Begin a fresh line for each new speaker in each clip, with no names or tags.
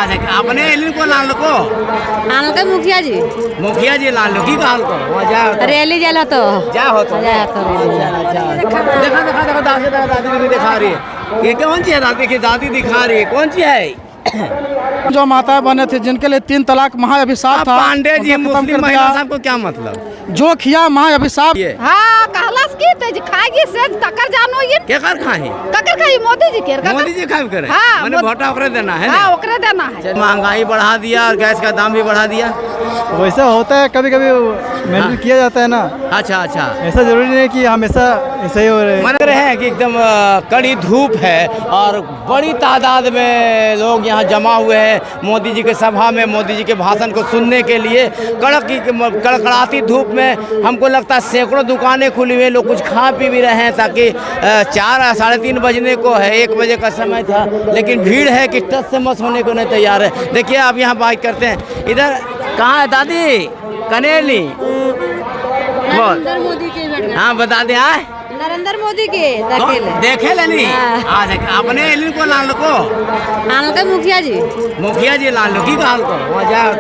अच्छा अपने इनको लाल को
आनल मुखिया जी
लाल की काल को
रैली जला तो
क्या होता देखा देखा देखा दादी भी दिखा रही है। ये कौन सी है दादी की दादी दिखा रही है कौन सी है?
जो माताएं बने थे जिनके लिए 3 तलाक महाअभिशाप था।
पांडे जी मुस्लिम महिला साहब को क्या मतलब
जो किया महाअभिशाप।
हाँ कहलास की तेज खाएगी सेज तकर जानो ये
क्या कर खाए
ककर खाई मोदी जी
खाए करे
हाँ,
मैंने वोटा ओकरे देना है
हाँ ओकरे देना है।
महंगाई बढ़ा दिया और गैस का दाम भी बढ़ा दिया।
वैसा होता है कभी कभी मैनेज किया जाता है ना।
अच्छा अच्छा
ऐसा जरूरी नहीं कि हमेशा ऐसा ही हो रहा है।
मन रहे हैं कि एकदम कड़ी धूप है और बड़ी तादाद में लोग यहाँ जमा हुए हैं मोदी जी के सभा में सामने मोदी जी के भाषण को सुनने के लिए कड़कड़ाती धूप में हमको लगता है सैकड़ों दुकानें खुली हुई हैं, लोग कुछ खा पी भी रहे हैं ताकि 4 साढ़े 3 बजने को है, 1 बजे का समय था, लेकिन भीड़ है कि टस से मस होने को नहीं तैयार है। देखिए आप यहाँ बात करते हैं, इधर कहाँ है दादी कनेली
नरेंद्र मोदी के
हाँ बता दें आए
नरेंद्र मोदी के
देखे लेनी आज अपने इनको लाल को
आनल का मुखिया जी
लाल की काल को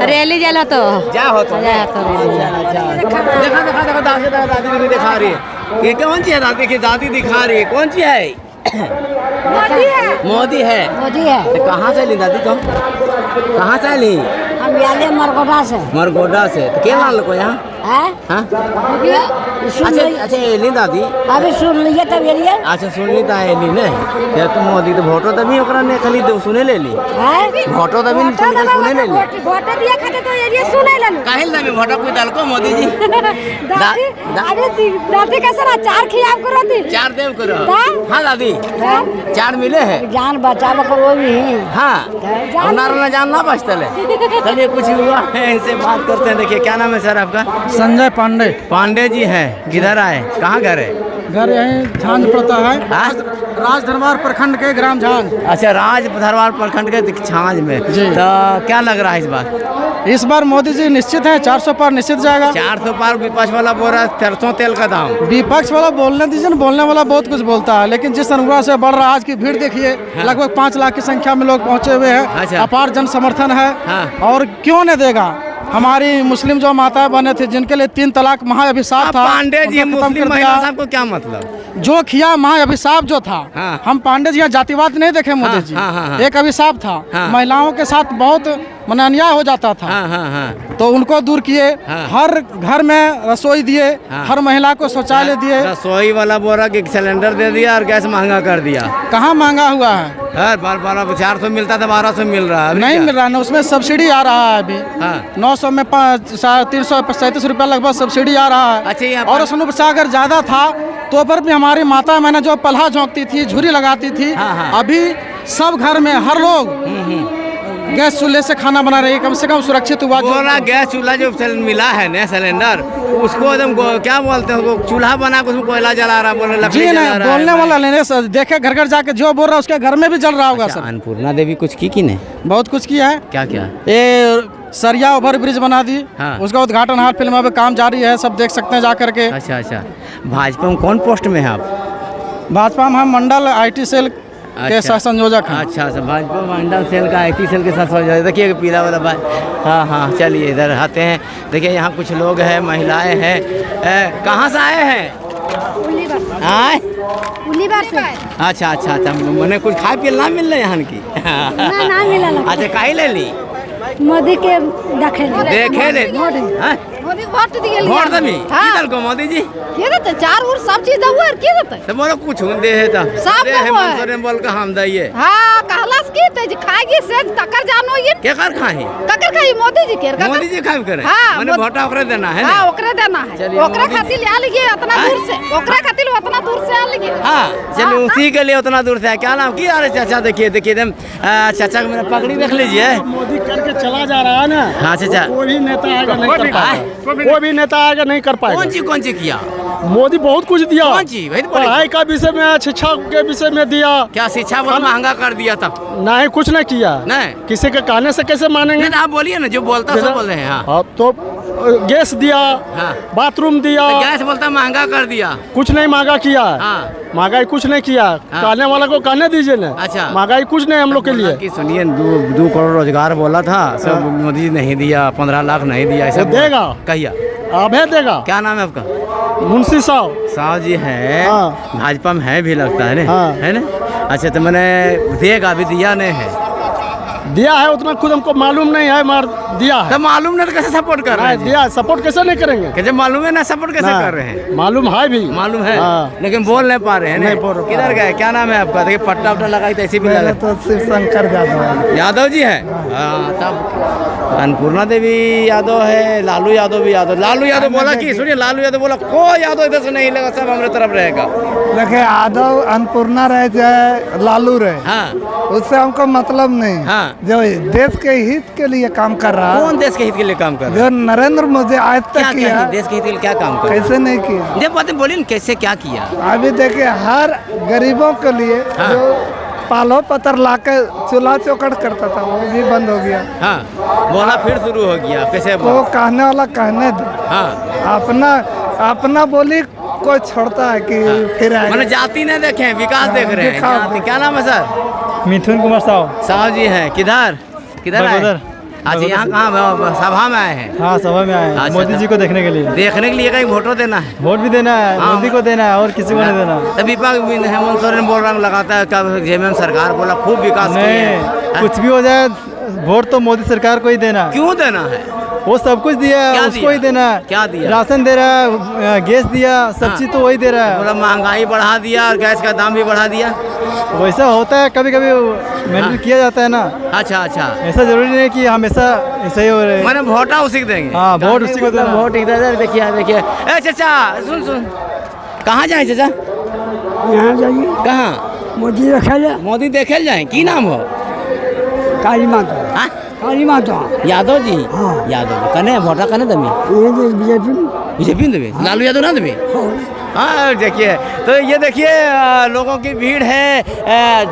रैली जला तो
क्या होता देखा देखा देखा दादी भी दिखा रही है। ये कौन सी है दादी की दादी दिखा रही है कौन सी है? मोदी है तो कहाँ से ली दादी तुम कहाँ से ली?
हम
मरगोडा से तो क्या लाल को यहाँ अच्छा एली दादी
अभी सुन लिए तब ये
अच्छा सुन ली था एली ने तो मोदी तो वोटो तभी ओकरा ने खाली सुने ले ली वोटो तभी सुने ले ली
वोट दिया खाते तो ये सुने ले
काहे ला में वोटो कोई डाल को मोदी जी
अभी दादी का सर 4 खियाब करो दी 4
देव करो हां दादी 4 मिले हैं
जान बचाव को वो भी
हां हमारा जान ना बचतले। चलिए कुछ हुआ है इनसे बात करते हैं। देखिए क्या नाम है सर आपका?
संजय
पांडे जी हैं। किधर आए कहाँ घर है?
घर यहीं झांझ पड़ता है राजधरवार प्रखंड के ग्राम झांझ।
अच्छा राजधरवार प्रखंड के झांझ में
जी।
तो क्या लग रहा है
इस बार मोदी जी निश्चित है 400 पार निश्चित जाएगा।
400 पार। विपक्ष वाला बोल रहा है सरसों तेल का दाम।
विपक्ष वाला बोलने दीजिए ना, बोलने वाला बहुत कुछ बोलता है, लेकिन जिस अनुग्रह से बढ़ रहा है आज की भीड़ देखिए लगभग 5 लाख की संख्या में लोग पहुंचे हुए हैं।
अच्छा।
अपार जन समर्थन है और क्यों नहीं देगा। हमारी मुस्लिम जो माताएं बने थे जिनके लिए 3 तलाक महाअभिशाप था।
पांडे जी मुस्लिम महिला साहब को क्या मतलब?
जो किया महाअभिशाप जो था हम पांडे जी यहाँ जातिवाद नहीं देखे मोदी जी। एक अभिशाप था महिलाओं के साथ बहुत अन्याय हो जाता था तो उनको दूर किए। हर घर में रसोई दिए, हर महिला को शौचालय दिए।
रसोई वाला बोरा कि सिलेंडर दे दिया और गैस महंगा कर दिया।
कहाँ महंगा हुआ है?
हर बार 400 मिलता था 1200 मिल रहा है।
नहीं मिल रहा है, उसमें सब्सिडी आ रहा है अभी 900 में 337 रुपया लगभग सब्सिडी आ रहा है।
अच्छा
और उसमें अगर ज्यादा था तो पर भी हमारी माता मैंने जो पल्हा झोंकती थी, झुरी लगाती थी, अभी सब घर में हर लोग गैस चूल्हे से खाना बना रही है, कम से कम सुरक्षित हुआ।
बोला गैस चूल्हा जो मिला है ना सिलेंडर, उसको एकदम क्या बोलते हैं, चूल्हा बना के उसमें कोयला जला रहा, बोल रहा
जी नहीं बोलने वाला लेने सर, देखे घर घर जाके जो बोल रहा है उसके घर में भी जल रहा होगा। सर
अन्नपूर्णा देवी कुछ की नहीं
बहुत कुछ किया है।
क्या क्या?
ये सरिया ओवर ब्रिज बना दी, उसका उद्घाटन हाल फिल्म में काम जारी है, सब देख सकते हैं जा करके।
अच्छा भाजपा में कौन पोस्ट में है आप?
भाजपा में हम मंडल IT सेल के साथ संयोजक हैं।
अच्छा भाजपा मंडल सेल का IT सेल के साथ संयोजक। देखिए पीला वाला बात। हाँ चलिए इधर आते हैं। देखिए यहाँ कुछ लोग हैं, महिलाएं हैं। कहाँ से आए हैं?
उलीबार से।
अच्छा मैंने कुछ खाए पिए ना मिल रहा यहाँ की?
ना मिला।
अच्छा काहे ले ली?
मोदी के
देखे ले
मोदी वोट दिए
वोट दमी की दल को मोदी जी
के देते 4 और सब चीज दउआ के देते
तो बोलो कुछ दे है तो
सब
दे है मंसूर बोल के हम दइए।
हां कहलास की तेज खाएगी सेज तकर जानो ये
के कर खाई
ककर खाई मोदी जी खाई
करे माने वोट ओकरे देना है
हां ओकरे देना है। ओकरा खातिर ले लिए उतना दूर से, ओकरा खातिर उतना दूर से आ लिए।
हां चलिए उसी के लिए उतना दूर से। क्या नाम की? अरे चाचा देखिए एकदम चाचा को मेरा पगड़ी देख लीजिए।
मोदी करके चला जा रहा है ना।
हाँ चाचा
कोई भी नेता आएगा नहीं कर पाएगा, कोई भी नेता आएगा नहीं कर पाएगा।
कौन सी किया?
मोदी बहुत कुछ दिया।
कौन सी?
पढ़ाई का विषय में, शिक्षा के विषय में दिया।
क्या शिक्षा बहुत महंगा कर दिया था?
नहीं कुछ नहीं किया।
नहीं
किसी के कहने से कैसे मानेंगे?
आप बोलिए ना, जो बोलता सब बोल रहे हैं।
तो
गैस दिया,
हाँ।
बाथरूम दिया,
तो गैस बोलता महंगा कर दिया।
कुछ नहीं महंगा किया।
हाँ।
महंगाई कुछ नहीं किया। कहने वाला को कहने दीजिए ना।
अच्छा।
महंगाई कुछ नहीं हम लोग के लिए।
कि सुनिए 2 करोड़ रोजगार बोला था, सब मोदी जी नहीं दिया, 15 लाख नहीं दिया, ऐसा
देगा।
कहिया
अभे देगा।
क्या नाम है आपका?
मुंशी साहब।
साहब जी है।
हाँ।
भाजपा में है भी लगता है ना।
हाँ।
है ना। अच्छा तो मैंने देगा, अभी दिया नहीं है।
दिया है उतना खुद हमको मालूम नहीं है, मगर दिया है।
तो मालूम नहीं तो कैसे सपोर्ट कर रहे हैं?
दिया, सपोर्ट कैसे नहीं करेंगे?
कैसे मालूम है ना, सपोर्ट कैसे
ना,
कर रहे हैं?
मालूम है भी।
मालूम है।
हाँ।
लेकिन बोल नहीं पा रहे हैं।
नहीं बोल पा
किधर
रहे।
गए? क्या नाम है आपका? देखिए पट्टा वट्टा लगाई तो ऐसे भी लगा।
तो शिव शंकर यादव।
यादव जी है। हाँ, तब अन्नपूर्णा देवी यादव है, लालू यादव भी यादव। लालू यादव बोला कि सुनिए, लालू यादव बोला कोई यादव इधर से नहीं लेगा, सब हमारे तरफ रहेगा।
देखिए यादव अन्नपूर्णा रहे चाहे लालू रहे,
हाँ।
उससे हमको मतलब नहीं।
हाँ।
जो देश के हित के लिए काम कर रहा है,
कौन देश के हित के लिए काम कर रहा है?
जो नरेंद्र मोदी आज
क्या
तक किया,
देश के हित के लिए क्या काम कर रहा है?
कैसे नहीं किया।
जब बातें बोली ना, कैसे क्या किया?
अभी देखिए हर गरीबों के लिए
हाँ।
जो पालो पत्थर ला के चूल्हा चौकट करता था वो भी बंद हो गया।
हाँ, बोला फिर शुरू हो गया। कैसे
वो
बोला?
कहने वाला कहने दो।
हाँ।
अपना बोली कोई छोड़ता है कि फिर आएगा।
मैंने जाति नहीं देखे, विकास देख रहे हैं।
विकास
जाति। क्या नाम है सर?
मिथुन कुमार साहू।
साहब जी हैं। किधर किधर आए?
बगोदर।
अच्छा, यहाँ कहाँ सभा में आए हैं?
हाँ, सभा में आए हैं
अच्छा,
मोदी जी को देखने के लिए।
देखने के लिए कहीं वोटो देना है?
वोट भी देना है,
हाँ।
मोदी को देना है और किसी को नहीं देना।
तभी हेमंत सोरेन बोल रहा लगाता है, कब जेएमएम सरकार बोला खूब विकास किया है।
नहीं, कुछ भी हो जाए वोट तो मोदी सरकार को ही देना है।
क्यों देना है?
वो सब कुछ दिया
क्या
है, उसको
दिया?
ही देना है।
क्या दिया?
राशन दे रहा है, गैस दिया, सब
हाँ।
चीज तो वही दे रहा है।
बोला महंगाई बढ़ा दिया और गैस का दाम भी बढ़ा दिया।
वैसा होता है, कभी कभी मैनेज किया जाता है ना।
अच्छा अच्छा।
ऐसा जरूरी नहीं है कि हमेशा ऐसे ही हो रहे।
मैंने वोटा उसी को देंगे।
हाँ, वोट उसी को
मतलब
देना।
वोट इधर देखिए देखिए। ए चाचा सुन सुन, कहाँ जाए चाचा?
यहाँ जाइए,
कहाँ?
मोदी रखा जाए।
मोदी देखे जाए। की नाम हो?
काली माता,
हाँ?
काली माता।
यादव जी।
हाँ।
यादव जी कने वोटा कने दमी?
ये बीजेपी में।
बीजेपी में देवे? लालू यादव ना देवे? हाँ देखिए, तो ये देखिए लोगों की भीड़ है,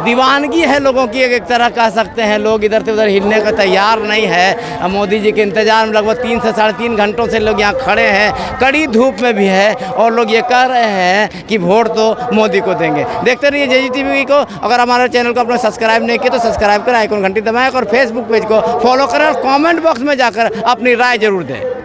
दीवानगी है लोगों की, एक तरह कह सकते हैं। लोग इधर से उधर हिलने का तैयार नहीं है। मोदी जी के इंतजार में लगभग 3 से 3.5 घंटों से लोग यहाँ खड़े हैं, कड़ी धूप में भी है, और लोग ये कह रहे हैं कि वोट तो मोदी को देंगे। देखते रहिए JGTV को। अगर हमारे चैनल को आपने सब्सक्राइब नहीं किया तो सब्सक्राइब करें, आइकन घंटी दबाएं और फेसबुक पेज को फॉलो करें और कॉमेंट बॉक्स में जाकर अपनी राय जरूर दें।